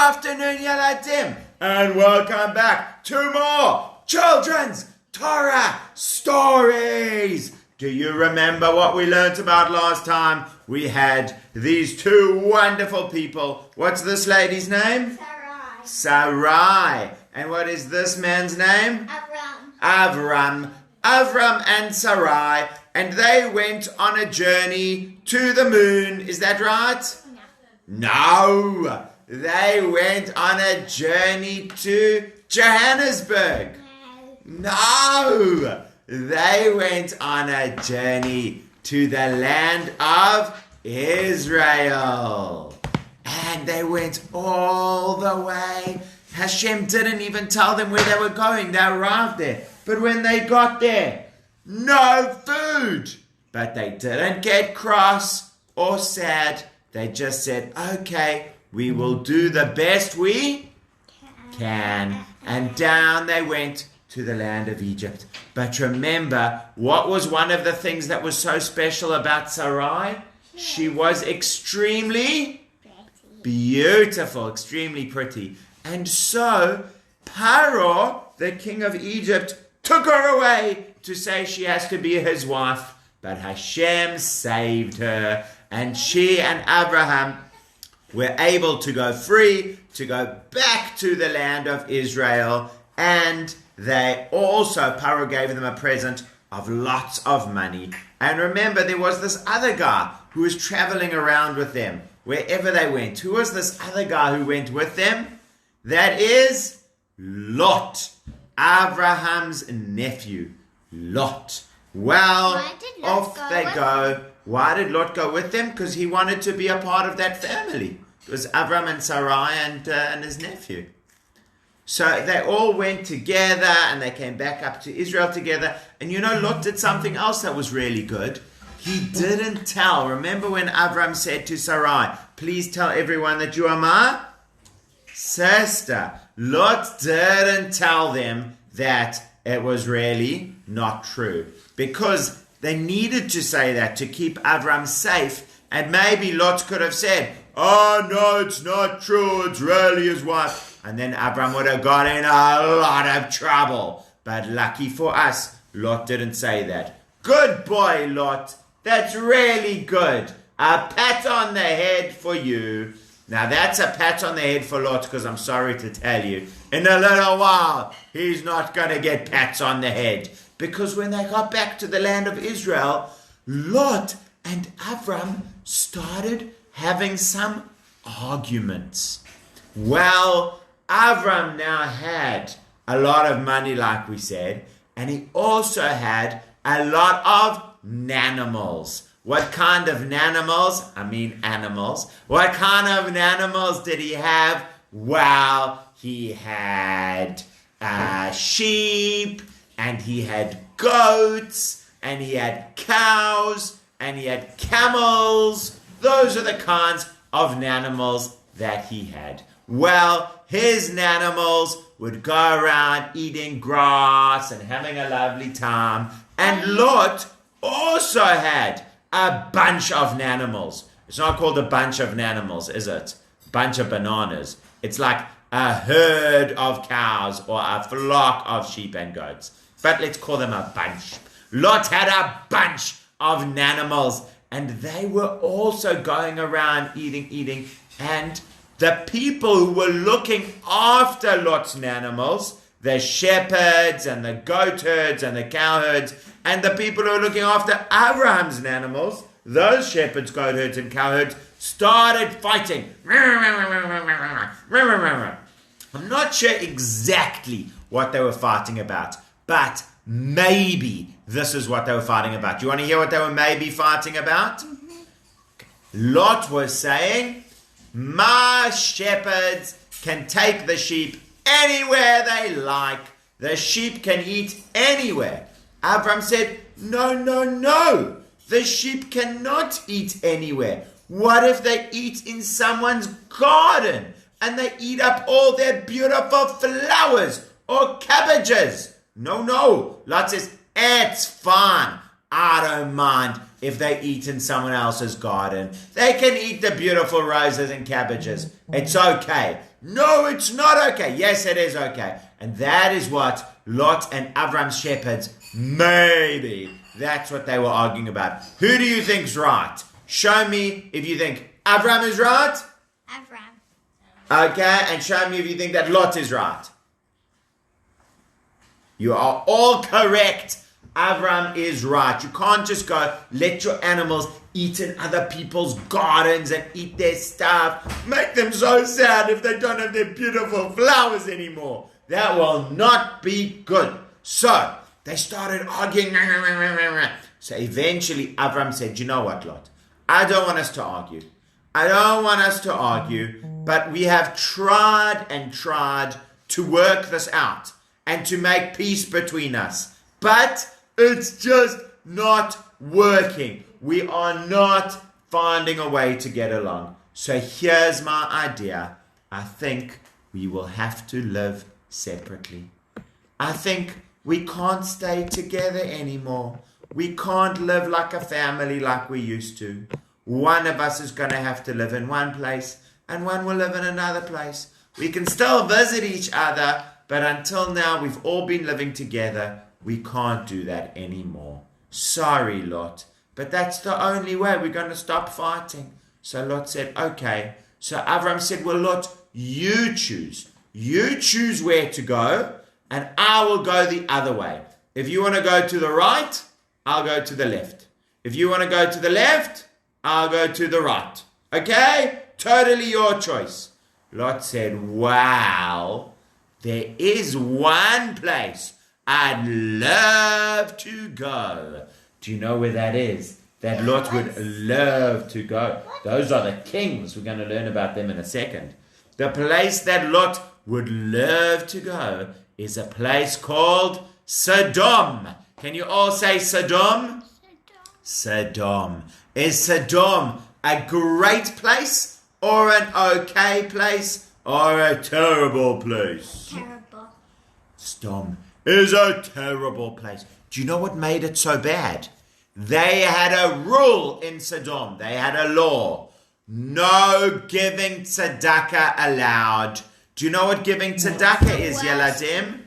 afternoon, Yaladim, and welcome back to more children's Torah stories. Do you remember what we learnt about last time? We had these two wonderful people. What's this lady's name? Sarai. And what is this man's name? Avraham. Avraham and Sarai. And they went on a journey to the moon. Is that right? No. They went on a journey to Johannesburg. No. They went on a journey to the land of Israel. And they went all the way. Hashem didn't even tell them where they were going. They arrived there. But when they got there, no food. But they didn't get cross or sad. They just said, okay, we will do the best we can. And down they went to the land of Egypt. But remember, what was one of the things that was so special about Sarai? She was extremely beautiful, extremely pretty. And so Paro, the king of Egypt, took her away to say she has to be his wife. But Hashem saved her, and she and Abraham were able to go free, to go back to the land of Israel. And they also, Paro gave them a present of lots of money. And remember, there was this other guy who was traveling around with them wherever they went. Who was this other guy who went with them? That is Lot, Abraham's nephew, Lot. Well, off they go. Why did Lot go with them? Because he wanted to be a part of that family. It was Abraham and Sarai and his nephew. So they all went together and they came back up to Israel together. And you know, Lot did something else that was really good. He didn't tell. Remember when Abraham said to Sarai, please tell everyone that you are my sister. Lot didn't tell them that it was really not true. Because they needed to say that to keep Abraham safe. And maybe Lot could have said, oh no, it's not true. It's really his wife. And then Abraham would have got in a lot of trouble. But lucky for us, Lot didn't say that. Good boy, Lot. That's really good. A pat on the head for you. Now that's a pat on the head for Lot, because I'm sorry to tell you, in a little while, he's not going to get pats on the head. Because when they got back to the land of Israel, Lot and Avraham started having some arguments. Well, Avraham now had a lot of money, like we said, and he also had a lot of nanimals. What kind of nanimals? I mean animals. What kind of animals did he have? Well, he had sheep, and he had goats, and he had cows, and he had camels. Those are the kinds of nanimals that he had. Well, his nanimals would go around eating grass and having a lovely time. And Lot also had a bunch of nanimals. It's not called a bunch of nanimals, is it? Bunch of bananas. It's like a herd of cows or a flock of sheep and goats. But let's call them a bunch. Lot had a bunch of nanimals, and they were also going around eating. And the people who were looking after Lot's nanimals, the shepherds and the goat herds and the cow herds, and the people who were looking after Abraham's animals, those shepherds, goat herds, and cow herds, started fighting. I'm not sure exactly what they were fighting about, but maybe this is what they were fighting about. Do you want to hear what they were maybe fighting about? Lot was saying, my shepherds can take the sheep anywhere they like. The sheep can eat anywhere. Abraham said, no. The sheep cannot eat anywhere. What if they eat in someone's garden and they eat up all their beautiful flowers or cabbages? No. Lot says, it's fine. I don't mind if they eat in someone else's garden. They can eat the beautiful roses and cabbages. It's okay. No, it's not okay. Yes, it is okay. And that is what Lot and Avram's shepherds, maybe that's what they were arguing about. Who do you think's right? Show me if you think Avram is right. Avraham. Okay, and show me if you think that Lot is right. You are all correct. Avram is right. You can't just go let your animals eat in other people's gardens and eat their stuff. Make them so sad if they don't have their beautiful flowers anymore. That will not be good. So they started arguing. So eventually Avram said, you know what, Lot? I don't want us to argue. But we have tried and tried to work this out and to make peace between us. But it's just not working. We are not finding a way to get along. So here's my idea. I think we will have to live separately. I think we can't stay together anymore. We can't live like a family like we used to. One of us is going to have to live in one place and one will live in another place. We can still visit each other, but until now we've all been living together. We can't do that anymore. Sorry, Lot, but that's the only way we're going to stop fighting. So Lot said, okay. So Avram said, well, Lot, you choose. You choose where to go, and I will go the other way. If you want to go to the right, I'll go to the left. If you want to go to the left, I'll go to the right. Okay? Totally your choice. Lot said, wow, there is one place I'd love to go. Do you know where that is? That Lot would love to go. Those are the kings. We're going to learn about them in a second. The place that Lot would love to go is a place called Sodom. Can you all say Sodom? Sodom. Is Sodom a great place or an okay place or a terrible place? Terrible. Sodom is a terrible place. Do you know what made it so bad? They had a rule in Sodom. They had a law. No giving tzedakah allowed. Do you know what giving tzedakah is, Yeladim?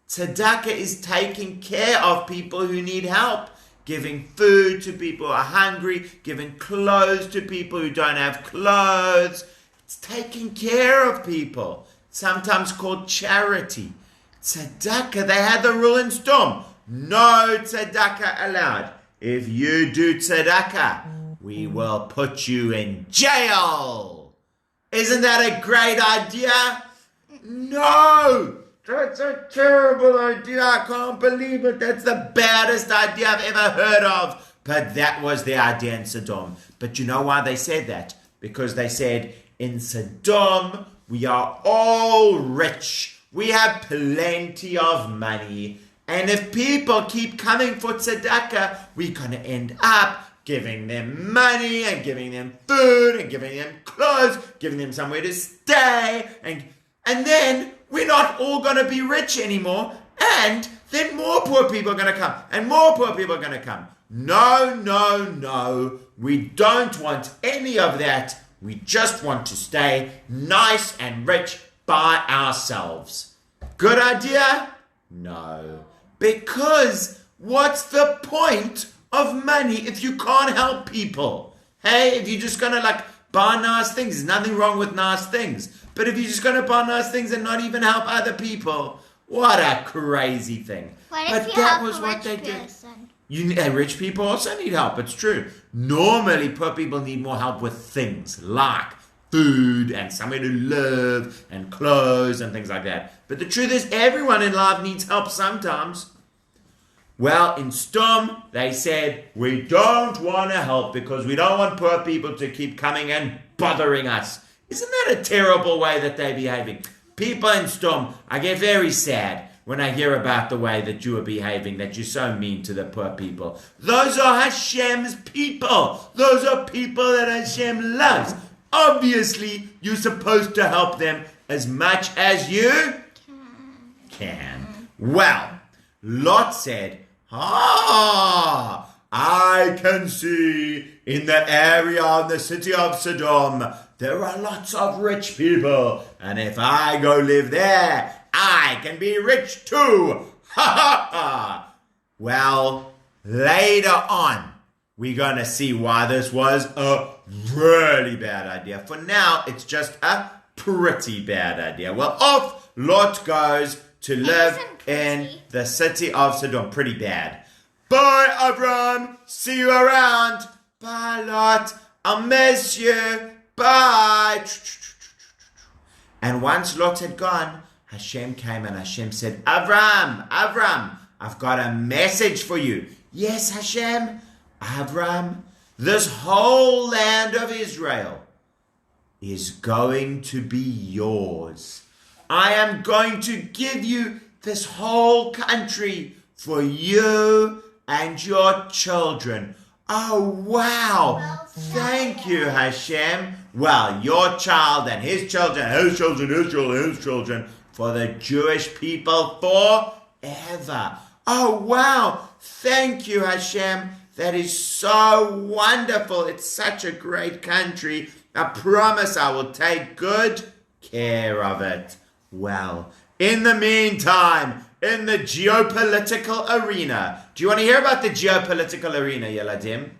Tzedakah is taking care of people who need help. Giving food to people who are hungry. Giving clothes to people who don't have clothes. It's taking care of people. Sometimes called charity. Tzedakah, they had the rule in Sodom. No tzedakah allowed. If you do tzedakah, we will put you in jail. Isn't that a great idea? No! That's a terrible idea. I can't believe it. That's the baddest idea I've ever heard of. But that was the idea in Sodom. But you know why they said that? Because they said, in Sodom, we are all rich. We have plenty of money. And if people keep coming for tzedakah, we're going to end up giving them money and giving them food and giving them clothes, giving them somewhere to stay. And then we're not all going to be rich anymore. And then more poor people are going to come. And more poor people are going to come. No, no, no. We don't want any of that. We just want to stay nice and rich by ourselves. Good idea? No. Because what's the point of money if you can't help people? Hey, if you're just going to buy nice things, there's nothing wrong with nice things. But if you're just going to buy nice things and not even help other people, what a crazy thing. What if you help a rich person? Rich people also need help, it's true. Normally, poor people need more help with things like food and somewhere to live and clothes and things like that. But the truth is, everyone in life needs help sometimes. Well, in Sodom, they said, we don't want to help because we don't want poor people to keep coming and bothering us. Isn't that a terrible way that they're behaving? People in Sodom, I get very sad when I hear about the way that you are behaving, that you're so mean to the poor people. Those are Hashem's people. Those are people that Hashem loves. Obviously, you're supposed to help them as much as you can. Well, Lot said, I can see in the area of the city of Sodom, there are lots of rich people. And if I go live there, I can be rich too. Ha ha ha. Well, later on, we're going to see why this was a really bad idea. For now, it's just a pretty bad idea. Well, off Lot goes to live in the city of Sodom. Pretty bad. Bye, Avraham. See you around. Bye, Lot. I'll miss you. Bye. And once Lot had gone, Hashem came and Hashem said, Avraham, I've got a message for you. Yes, Hashem. Avraham, this whole land of Israel is going to be yours. I am going to give you this whole country for you and your children. Oh, wow. Well, thank you, Hashem. Well, your child and his children, his children, his children, his children, for the Jewish people forever. Oh, wow. Thank you, Hashem. That is so wonderful. It's such a great country. I promise I will take good care of it. Well, in the meantime, in the geopolitical arena. Do you want to hear about the geopolitical arena, Yeladim?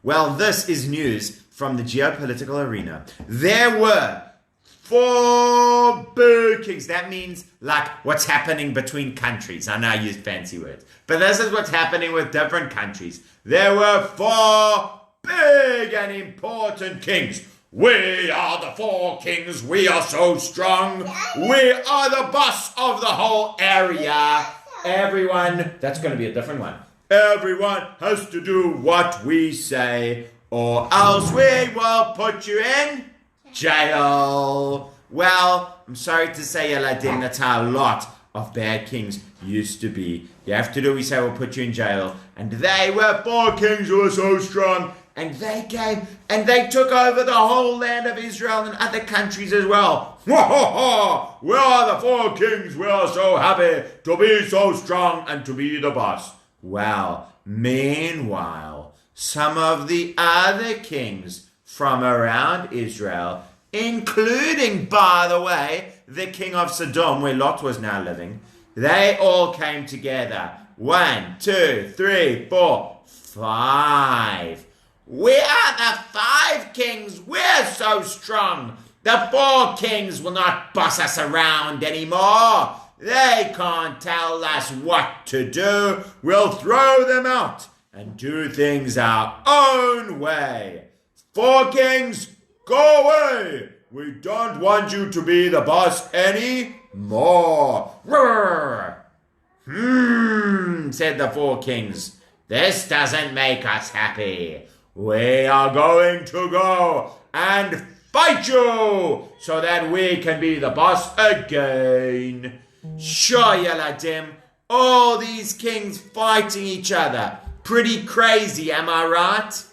Well, this is news from the geopolitical arena. There were 4 big kings. That means like what's happening between countries. I know I use fancy words. But this is what's happening with different countries. There were 4 big and important kings. We are the 4 kings. We are so strong. We are the boss of the whole area. Everyone, that's going to be a different one. Everyone has to do what we say, or else we will put you in jail. Well, I'm sorry to say, Aladdin, that's how a lot of bad kings used to be. You have to do what we say, we'll put you in jail. And they were 4 kings who were so strong. And they came and they took over the whole land of Israel and other countries as well. We are the 4 kings. We are so happy to be so strong and to be the boss. Well, meanwhile, some of the other kings from around Israel, including, by the way, the king of Sodom, where Lot was now living, they all came together. 1, 2, 3, 4, 5. We are the 5 kings. We're so strong. The 4 kings will not boss us around anymore. They can't tell us what to do. We'll throw them out and do things our own way. 4 kings, go away. We don't want you to be the boss anymore. Said the 4 kings. This doesn't make us happy. We are going to go and fight you so that we can be the boss again. Sure, Yeladim, all these kings fighting each other. Pretty crazy, am I right?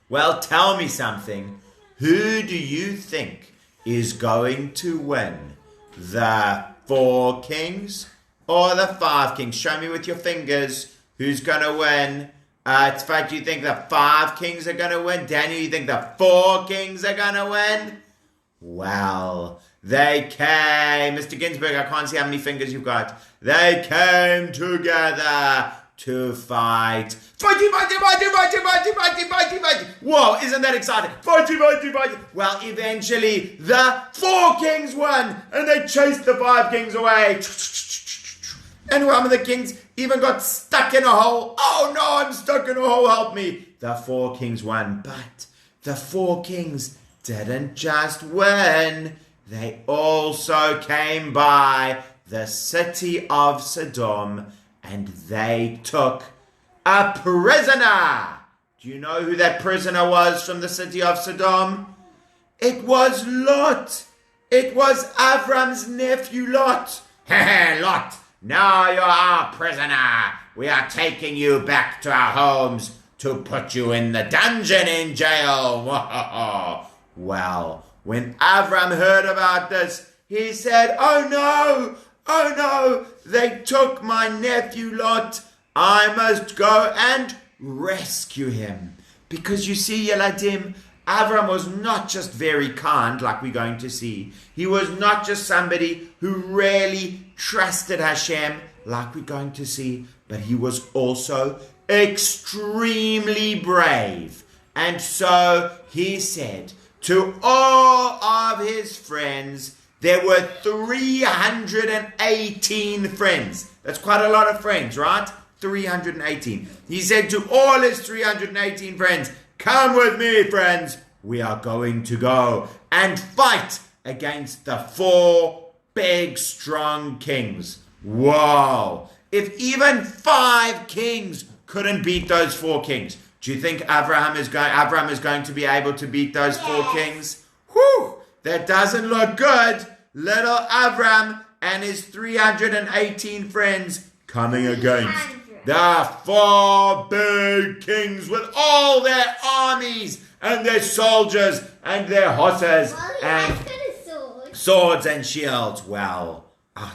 Well, tell me something. Who do you think is going to win? The 4 kings or the 5 kings? Show me with your fingers who's going to win. In fact, you think the 5 kings are going to win? Daniel, you think the 4 kings are going to win? Well, they came. Mr. Ginsburg, I can't see how many fingers you've got. They came together to fight. Fighty, fighty, fighty, fighty, fighty, fighty, fighty, fighty. Whoa, isn't that exciting? Fighty, fighty, fighty. Well, eventually, the 4 kings won, and they chased the 5 kings away. And one of the kings even got stuck in a hole. Oh no, I'm stuck in a hole, help me. The 4 kings won, but the 4 kings didn't just win. They also came by the city of Sodom and they took a prisoner. Do you know who that prisoner was from the city of Sodom? It was Lot. It was Avram's nephew Lot. Lot. Now you're our prisoner. We are taking you back to our homes to put you in the dungeon in jail. Well, when Avram heard about this, he said, oh no, they took my nephew Lot. I must go and rescue him. Because you see, Yeladim, Avraham was not just very kind, like we're going to see. He was not just somebody who really trusted Hashem, like we're going to see, but he was also extremely brave. And so he said to all of his friends, there were 318 friends. That's quite a lot of friends, right? 318. He said to all his 318 friends, come with me, friends. We are going to go and fight against the 4 big, strong kings. Wow. If even 5 kings couldn't beat those 4 kings, do you think Avraham is going to be able to beat those 4 kings? Whew! That doesn't look good. Little Avraham and his 318 friends coming against the 4 big kings with all their armies and their soldiers and their horses and swords and shields. Well,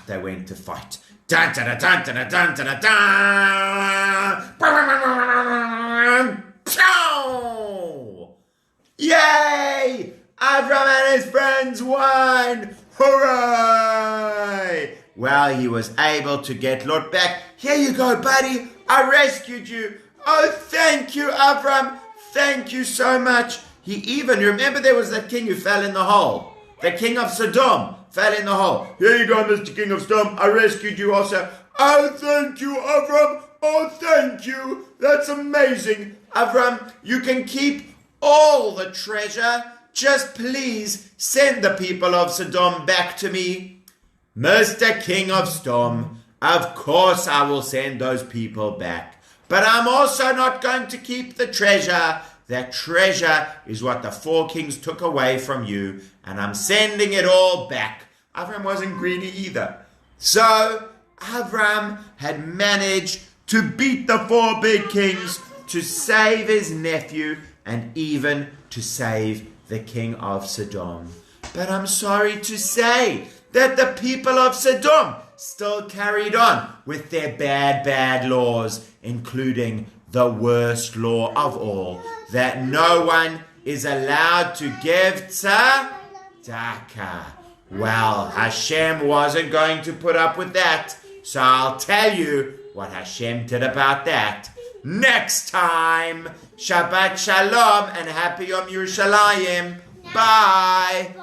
they went to fight. Dun, dun, dun, dun, dun, dun, dun, dun. Yay! Avraham and his friends won! Hooray! Well, he was able to get Lot back. Here you go, buddy. I rescued you. Oh, thank you, Avraham. Thank you so much. He even, remember there was that king who fell in the hole. The king of Sodom fell in the hole. Here you go, Mr. King of Sodom. I rescued you also. Oh, thank you, Avraham. Oh, thank you. That's amazing. Avraham, you can keep all the treasure. Just please send the people of Sodom back to me. Mr. King of Sodom, of course I will send those people back. But I'm also not going to keep the treasure. That treasure is what the 4 kings took away from you, and I'm sending it all back. Avraham wasn't greedy either. So Avraham had managed to beat the 4 big kings, to save his nephew, and even to save the king of Sodom. But I'm sorry to say that the people of Sodom still carried on with their bad laws, including the worst law of all, that no one is allowed to give tzedakah. Well, Hashem wasn't going to put up with that, so I'll tell you what Hashem did about that next time. Shabbat Shalom and Happy Yom Yerushalayim. Bye.